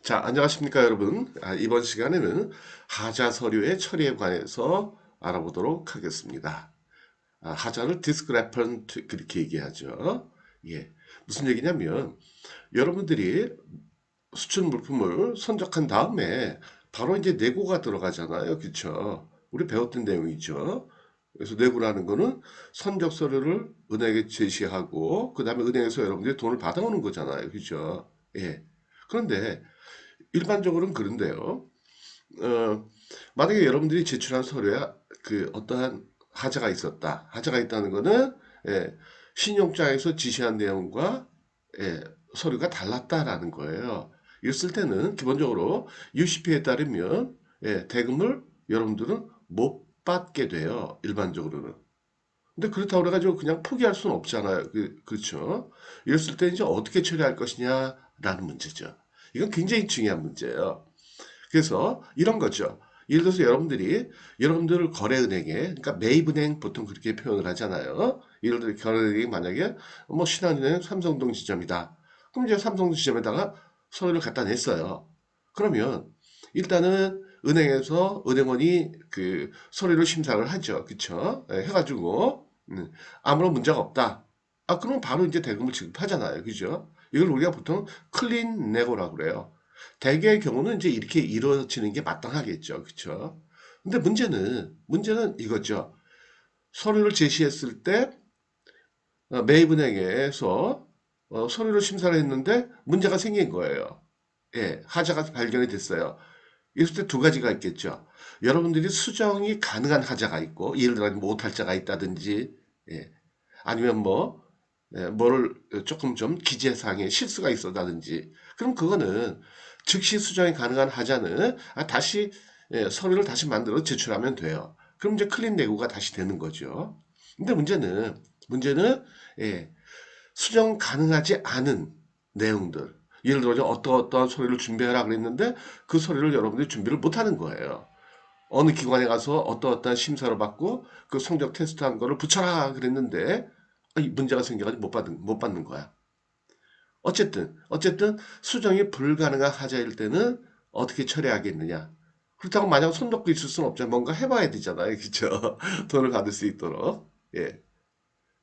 자, 안녕하십니까, 여러분. 이번 시간에는 하자 서류의 처리에 관해서 알아보도록 하겠습니다. 하자를 discrepant 그렇게 얘기하죠. 예. 무슨 얘기냐면 여러분들이 수출 물품을 선적한 다음에 바로 이제 내고가 들어가잖아요. 그쵸? 우리 배웠던 내용이죠. 그래서 내고라는 거는 선적 서류를 은행에 제시하고 그 다음에 은행에서 여러분들이 돈을 받아오는 거잖아요. 그죠? 예. 그런데 일반적으로는 그런데요. 어, 만약에 여러분들이 제출한 서류에 그 어떠한 하자가 있었다. 하자가 있다는 거는 예, 신용장에서 지시한 내용과 예, 서류가 달랐다라는 거예요. 이랬을 때는 기본적으로 UCP에 따르면 대금을 여러분들은 못 받게 돼요. 일반적으로는. 근데 그렇다고 그래가지고 그냥 포기할 수는 없잖아요. 그렇죠. 이랬을 때 이제 어떻게 처리할 것이냐라는 문제죠. 이건 굉장히 중요한 문제예요. 그래서 이런 거죠. 예를 들어서 여러분들 거래은행에, 그러니까 매입은행 보통 그렇게 표현을 하잖아요. 예를 들어 거래은행이 만약에 뭐 신한은행 삼성동 지점이다. 그럼 이제 삼성동 지점에다가 서류를 갖다 냈어요. 그러면 일단은 은행에서 은행원이 그 서류를 심사를 하죠. 그쵸? 해가지고 아무런 문제가 없다. 그럼 바로 이제 대금을 지급하잖아요. 그죠? 이걸 우리가 보통 클린 네고라고 그래요. 대개의 경우는 이제 이렇게 이루어지는 게 마땅하겠죠. 그쵸? 근데 문제는 이거죠. 서류를 제시했을 때 매입은행에서 서류를 심사를 했는데 문제가 생긴 거예요. 예, 하자가 발견이 됐어요. 이럴 때 두 가지가 있겠죠. 여러분들이 수정이 가능한 하자가 있고, 예를 들어 못할자가 있다든지, 예, 아니면 뭐를 조금 좀 기재상에 실수가 있었다든지, 그럼 그거는 즉시 수정이 가능한 하자는 다시 서류를 다시 만들어 제출하면 돼요. 그럼 이제 클린 내고가 다시 되는 거죠. 근데 문제는 예, 수정 가능하지 않은 내용들. 예를 들어 어떤 서류를 준비하라 그랬는데 그 서류를 여러분들이 준비를 못 하는 거예요. 어느 기관에 가서 어떤 심사를 받고 그 성적 테스트한 거를 붙여라 그랬는데 문제가 생겨가지고 못 받는 거야. 어쨌든 수정이 불가능한 하자일 때는 어떻게 처리하겠느냐. 그렇다고 마냥 손 놓고 있을 수는 없잖아. 뭔가 해봐야 되잖아요. 그죠? 돈을 받을 수 있도록. 예.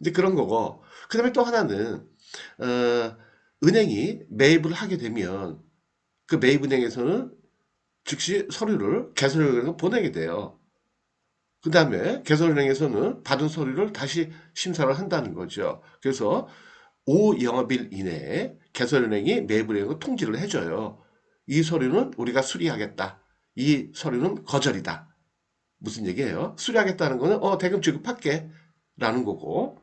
이제 그런 거고. 그 다음에 또 하나는, 어, 은행이 매입을 하게 되면 그 매입은행에서는 즉시 서류를 개설은행에 보내게 돼요. 그 다음에 개설은행에서는 받은 서류를 다시 심사를 한다는 거죠. 그래서 5영업일 이내에 개설은행이 매입은행을 통지를 해줘요. 이 서류는 우리가 수리하겠다. 이 서류는 거절이다. 무슨 얘기예요? 수리하겠다는 거는 대금 지급할게 라는 거고,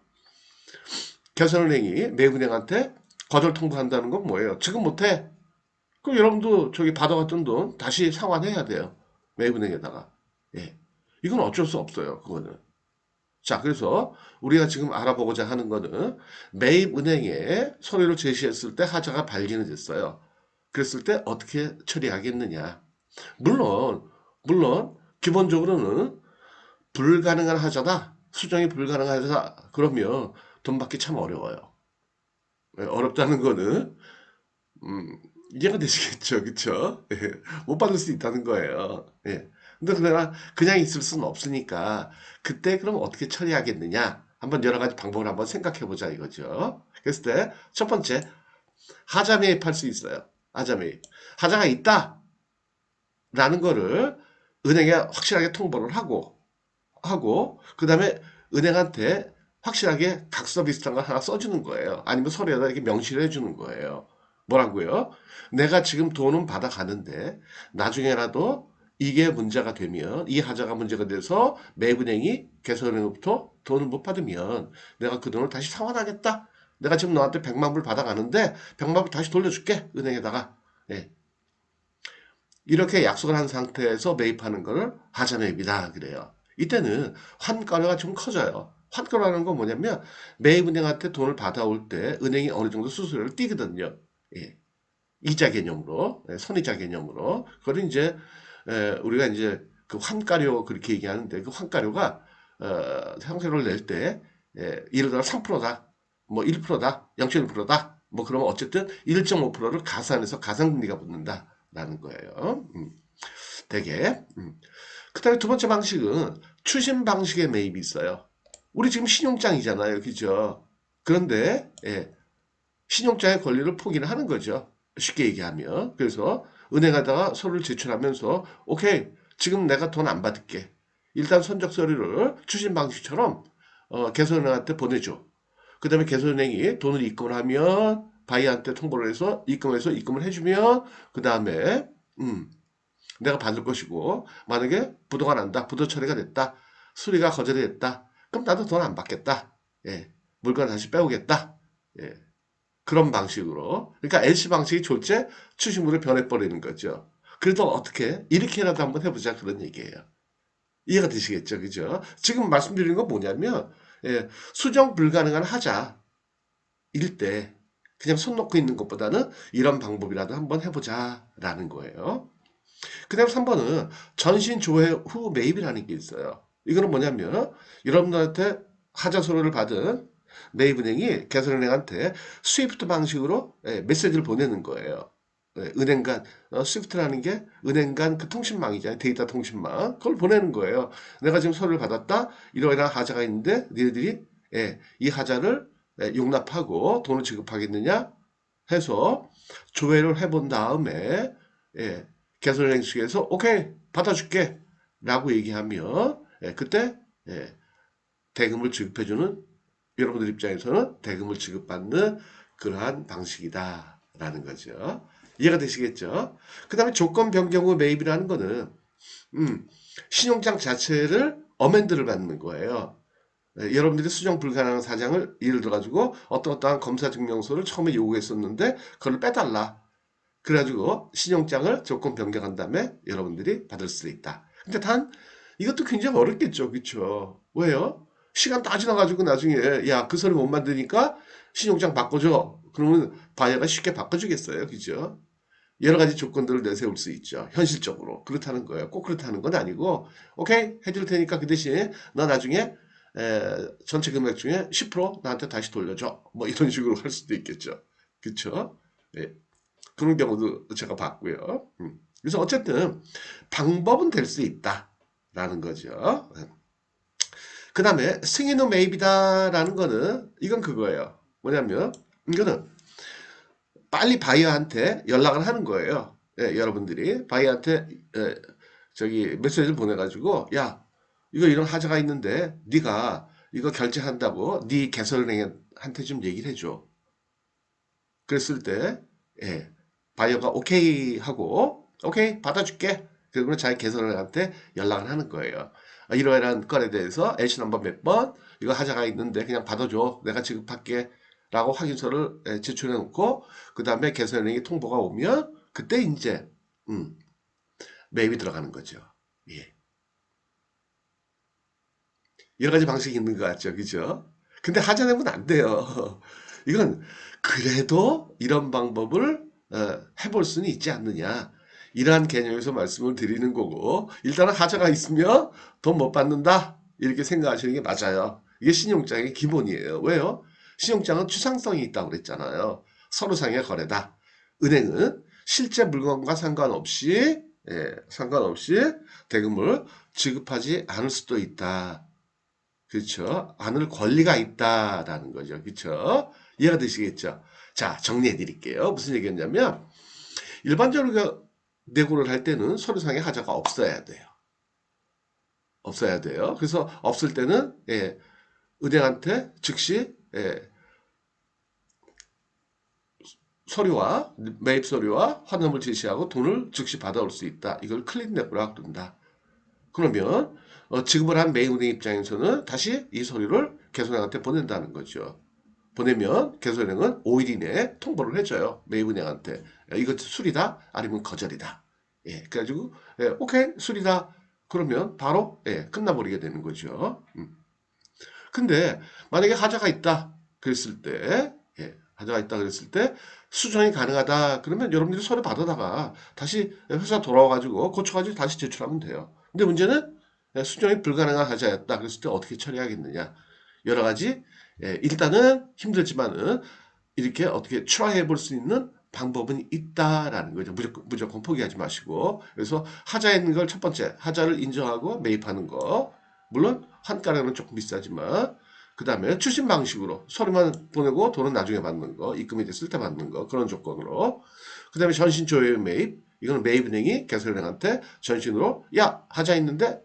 개설은행이 매입은행한테 거절 통보한다는 건 뭐예요? 지금 못해. 그럼 여러분도 저기 받아갔던 돈 다시 상환해야 돼요. 매입은행에다가. 예. 이건 어쩔 수 없어요. 그거는. 자, 그래서 우리가 지금 알아보고자 하는 거는 매입은행에 서류를 제시했을 때 하자가 발견이 됐어요. 그랬을 때 어떻게 처리하겠느냐. 물론, 물론, 기본적으로는 불가능한 하자다. 수정이 불가능한 하자다. 그러면 돈 받기 참 어려워요. 예, 어렵다는 거는 이해가 되시겠죠, 그쵸? 예, 못 받을 수 있다는 거예요. 예. 근데 그러나 그냥 있을 수는 없으니까 그때 그럼 어떻게 처리하겠느냐? 한번 여러 가지 방법을 한번 생각해 보자 이거죠. 그랬을 때 첫 번째 하자 매입할 수 있어요. 하자 매입. 하자가 있다라는 거를 은행에 확실하게 통보를 하고 그다음에 은행한테 확실하게 각서 비슷한 걸 하나 써주는 거예요. 아니면 서류에다 이렇게 명시를 해주는 거예요. 뭐라고요? 내가 지금 돈은 받아가는데 나중에라도 이게 문제가 되면 이 하자가 문제가 돼서 매분행이 개설은행부터 돈을 못 받으면 내가 그 돈을 다시 상환하겠다. 내가 지금 너한테 100만 불 받아가는데 100만 불 다시 돌려줄게 은행에다가. 예. 이렇게 약속을 한 상태에서 매입하는 거를 하자 매입이다 그래요. 이때는 환가료가 좀 커져요. 환가료라는 건 뭐냐면 매입은행한테 돈을 받아올 때 은행이 어느 정도 수수료를 띄거든요. 예. 이자 개념으로, 선이자 개념으로. 그걸 이제 우리가 이제 그 환가료 그렇게 얘기하는데 그 환가료가 상세를 낼 때 예를 들어 3%다, 뭐 1%다, 0.1%다, 뭐 그러면 어쨌든 1.5%를 가산해서 가산금리가 붙는다. 라는 거예요. 되게. 그 다음에 두 번째 방식은 추심 방식의 매입이 있어요. 우리 지금 신용장이잖아요. 그죠? 그런데, 예, 신용장의 권리를 포기를 하는 거죠. 쉽게 얘기하면. 그래서 은행에다가 서류를 제출하면서, 오케이, 지금 내가 돈 안 받을게. 일단 선적 서류를 추심 방식처럼, 개설은행한테 보내줘. 그 다음에 개설은행이 돈을 입금을 하면, 바이한테 통보를 해서 입금을 해주면, 그 다음에, 내가 받을 것이고, 만약에 부도가 난다, 부도 처리가 됐다, 수리가 거절이 됐다, 그럼 나도 돈 안 받겠다. 예, 물건 다시 빼오겠다. 예, 그런 방식으로. 그러니까 LC 방식이 졸제 추심으로 변해버리는 거죠. 그래도 어떻게, 이렇게라도 한번 해보자, 그런 얘기예요. 이해가 되시겠죠, 그죠? 지금 말씀드리는 건 뭐냐면, 예, 수정 불가능한 하자일 때, 그냥 손 놓고 있는 것보다는 이런 방법이라도 한번 해보자라는 거예요. 그 다음 3번은 전신 조회 후 매입이라는 게 있어요. 이거는 뭐냐면 여러분들한테 하자소를 받은 매입은행이 개설은행한테 스위프트 방식으로 메시지를 보내는 거예요. 은행 간 스위프트라는 게 은행 간 그 통신망이잖아요. 데이터 통신망. 그걸 보내는 거예요. 내가 지금 서류를 받았다. 이러이러한 하자가 있는데 니네들이 이 하자를 용납하고 돈을 지급하겠느냐 해서 조회를 해본 다음에 예, 개설은행 측에서 오케이 받아줄게 라고 얘기하면 그때 대금을 지급해주는 여러분들 입장에서는 대금을 지급받는 그러한 방식이다 라는 거죠. 이해가 되시겠죠? 그 다음에 조건 변경 후 매입이라는 거는 신용장 자체를 어멘드를 받는 거예요. 여러분들이 수정 불가능한 사장을 예를 들어가지고 어떠한 검사 증명서를 처음에 요구했었는데 그걸 빼달라. 그래가지고 신용장을 조건 변경한 다음에 여러분들이 받을 수 있다. 근데 단 이것도 굉장히 어렵겠죠, 그렇죠? 왜요? 시간 다 지나가지고 나중에 야 그 소리 못 만드니까 신용장 바꿔줘. 그러면 바이어가 쉽게 바꿔주겠어요, 그죠? 여러 가지 조건들을 내세울 수 있죠. 현실적으로 그렇다는 거예요. 꼭 그렇다는 건 아니고 오케이 해줄 테니까 그 대신 너 나중에 전체 금액 중에 10% 나한테 다시 돌려줘. 뭐 이런 식으로 할 수도 있겠죠. 그렇죠? 예. 그런 경우도 제가 봤고요. 그래서 어쨌든 방법은 될 수 있다라는 거죠. 그 다음에 승인 후 매입이다라는 거는 이건 그거예요. 뭐냐면 이거는 빨리 바이어한테 연락을 하는 거예요. 여러분들이 바이어한테 저기 메시지를 보내가지고 야 이거 이런 하자가 있는데 네가 이거 결제한다고 네 개설은행한테 좀 얘기를 해줘. 그랬을 때 바이어가 오케이 하고 오케이 받아줄게. 그러면 자기 개설한테 연락을 하는 거예요. 이러이러한 건에 대해서 LC 넘버 몇 번 이거 하자가 있는데 그냥 받아줘. 내가 지급할게. 라고 확인서를 제출해 놓고 그 다음에 개설은행이 통보가 오면 그때 이제 매입이 들어가는 거죠. 예. 여러 가지 방식이 있는 것 같죠. 그죠? 근데 하자 내면 안 돼요. 이건 그래도 이런 방법을 해볼 수는 있지 않느냐. 이러한 개념에서 말씀을 드리는 거고 일단은 하자가 있으면 돈 못 받는다. 이렇게 생각하시는 게 맞아요. 이게 신용장의 기본이에요. 왜요? 신용장은 추상성이 있다고 그랬잖아요. 서로상의 거래다. 은행은 실제 물건과 상관없이 대금을 지급하지 않을 수도 있다. 그렇죠? 않을 권리가 있다라는 거죠. 그렇죠? 이해가 되시겠죠? 자, 정리해 드릴게요. 무슨 얘기였냐면 일반적으로 내고를 할 때는 서류상의 하자가 없어야 돼요. 없어야 돼요. 그래서 없을 때는 은행한테 즉시 서류와 매입 서류와 환원을 제시하고 돈을 즉시 받아올 수 있다. 이걸 클린 내고라고 부른다. 그러면 지급을 한 매입은행 입장에서는 다시 이 서류를 개선한테 보낸다는 거죠. 보내면 개설은행은 5일 이내에 통보를 해줘요. 매입은행한테. 이거 수리다? 아니면 거절이다. 그래가지고, 오케이, 수리다. 그러면 바로, 끝나버리게 되는 거죠. 근데, 만약에 하자가 있다. 그랬을 때, 하자가 있다. 그랬을 때, 수정이 가능하다. 그러면 여러분들이 서류 받아다가 다시 회사 돌아와가지고 고쳐가지고 다시 제출하면 돼요. 근데 문제는 수정이 불가능한 하자였다. 그랬을 때 어떻게 처리하겠느냐. 여러 가지 일단은 힘들지만은 이렇게 어떻게 트라이 해볼 수 있는 방법은 있다라는 거죠. 무조건 포기하지 마시고. 그래서 하자에 있는 걸 첫 번째, 하자를 인정하고 매입하는 거. 물론 환가량은 조금 비싸지만 그 다음에 추심 방식으로 서류만 보내고 돈은 나중에 받는 거, 입금이 됐을 때 받는 거, 그런 조건으로. 그 다음에 전신 조회 매입. 이거는 매입은행이 개설은행한테 전신으로 야 하자 있는데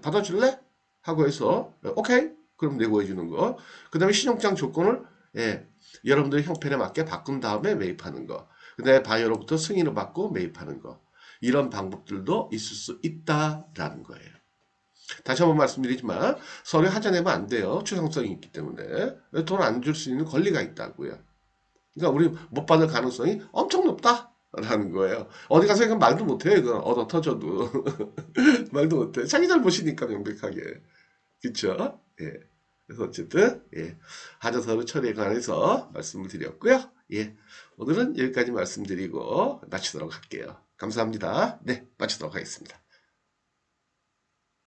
받아줄래? 하고 해서 오케이 그럼 내고해 주는 거. 그 다음에 신용장 조건을 예, 여러분들의 형편에 맞게 바꾼 다음에 매입하는 거. 그 다음에 바이어로부터 승인을 받고 매입하는 거. 이런 방법들도 있을 수 있다라는 거예요. 다시 한번 말씀드리지만 서류 하자 내면 안 돼요. 추상성이 있기 때문에 돈 안 줄 수 있는 권리가 있다고요. 그러니까 우리 못 받을 가능성이 엄청 높다. 라는 거예요. 어디 가서 이건 말도 못해. 이건 얻어 터져도. 말도 못해. 자기 잘못이니까 명백하게. 그쵸? 예. 그래서 어쨌든, 예. 하자서류 처리에 관해서 말씀을 드렸고요. 예. 오늘은 여기까지 말씀드리고 마치도록 할게요. 감사합니다. 네, 마치도록 하겠습니다.